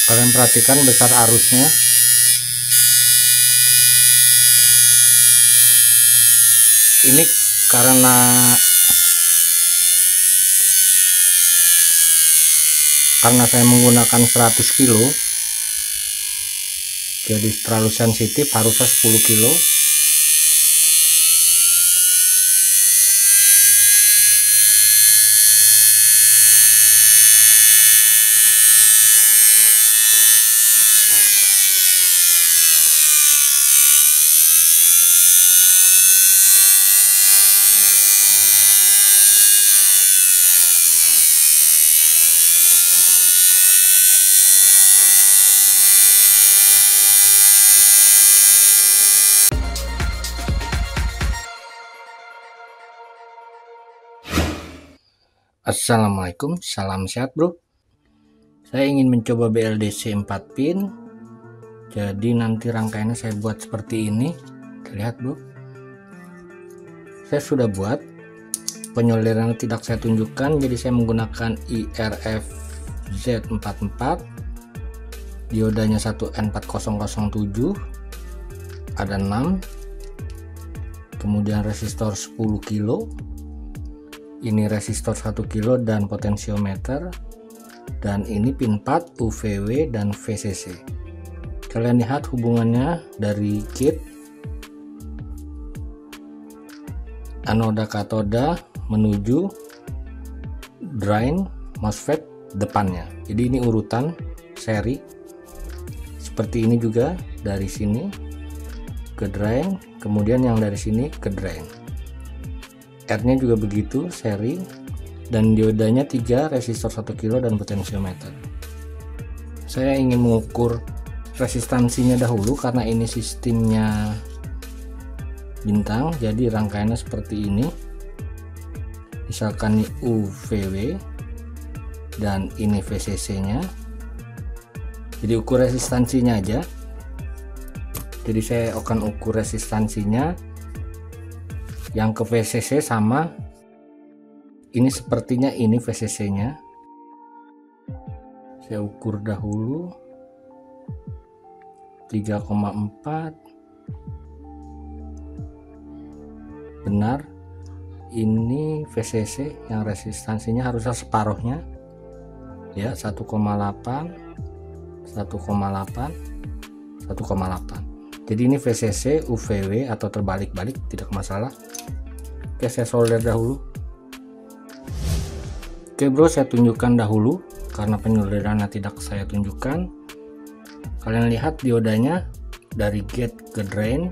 Kalian perhatikan besar arusnya. Ini karena saya menggunakan 100 kilo, jadi terlalu sensitif, harusnya 10 kilo. Assalamualaikum, salam sehat bro. Saya ingin mencoba BLDC 4 pin. Jadi nanti rangkaiannya saya buat seperti ini. Lihat bro, saya sudah buat. Penyolderan tidak saya tunjukkan, jadi saya menggunakan IRF Z44. Diodanya 1N4007, ada 6. Kemudian resistor 10 kilo. Ini resistor 1 kilo dan potensiometer, dan ini pin 4 UVW dan VCC. Kalian lihat hubungannya dari kit anoda katoda menuju drain MOSFET depannya. Jadi ini urutan seri seperti ini, juga dari sini ke drain, kemudian yang dari sini ke drain. R-nya juga begitu seri, dan diodanya 3, resistor 1 kilo dan potensiometer. Saya ingin mengukur resistansinya dahulu karena ini sistemnya bintang, jadi rangkaiannya seperti ini. Misalkan ini UVW dan ini VCC nya, jadi ukur resistansinya aja. Jadi saya akan ukur resistansinya. Yang ke VCC sama, ini sepertinya ini VCC nya. Saya ukur dahulu 3,4. Benar, ini VCC yang resistansinya harusnya separuhnya ya, 1,8 1,8 1,8. Jadi ini VCC UVW atau terbalik-balik, tidak masalah. Oke, saya solder dahulu. Oke bro, saya tunjukkan dahulu karena penyolderannya tidak saya tunjukkan. Kalian lihat diodanya dari gate ke drain,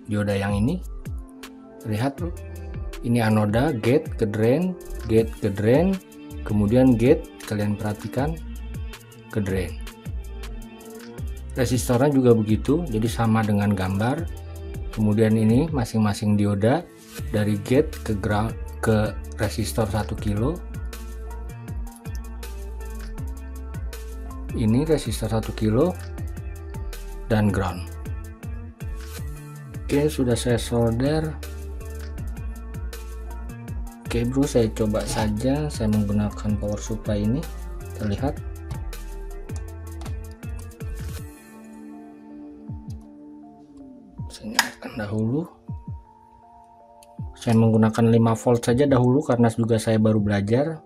dioda yang ini. Lihat bro, ini anoda, gate ke drain, kemudian gate, kalian perhatikan, ke drain. Resistornya juga begitu, jadi sama dengan gambar. Kemudian ini masing-masing dioda dari gate ke ground, ke resistor 1 kilo. Ini resistor 1 kilo dan ground. Oke, sudah saya solder. Oke bro, saya coba saja, saya menggunakan power supply ini. Terlihat saya nyalakan dahulu. Saya menggunakan 5 volt saja dahulu karena juga saya baru belajar.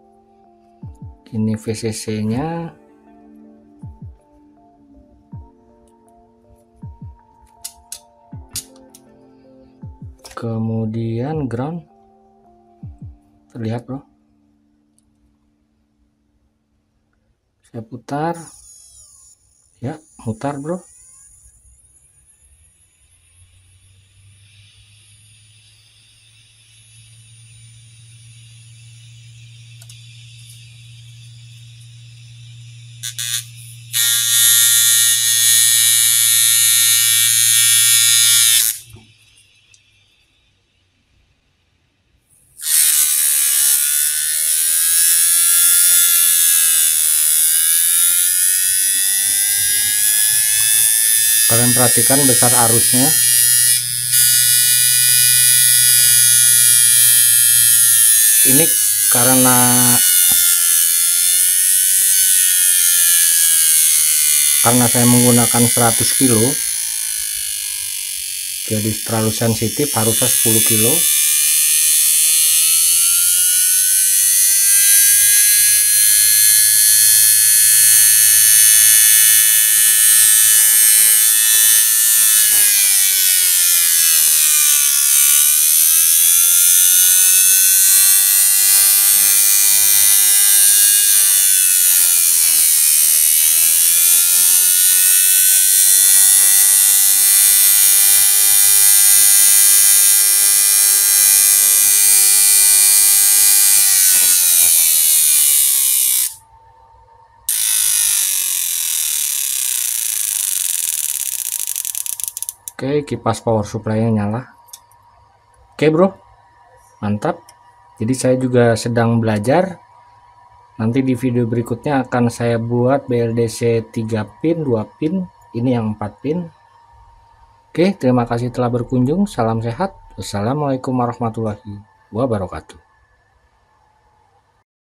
Ini VCC nya, kemudian ground. Terlihat bro, saya putar ya, mutar bro. Kalian perhatikan besar arusnya. Ini karena karena saya menggunakan 100 kilo jadi terlalu sensitif, harusnya 10 kilo. Oke, kipas power supply-nya nyala. Oke bro, mantap. Jadi saya juga sedang belajar. Nanti di video berikutnya akan saya buat BLDC 3 pin, 2 pin, ini yang 4 pin. Oke, terima kasih telah berkunjung. Salam sehat. Wassalamualaikum warahmatullahi wabarakatuh.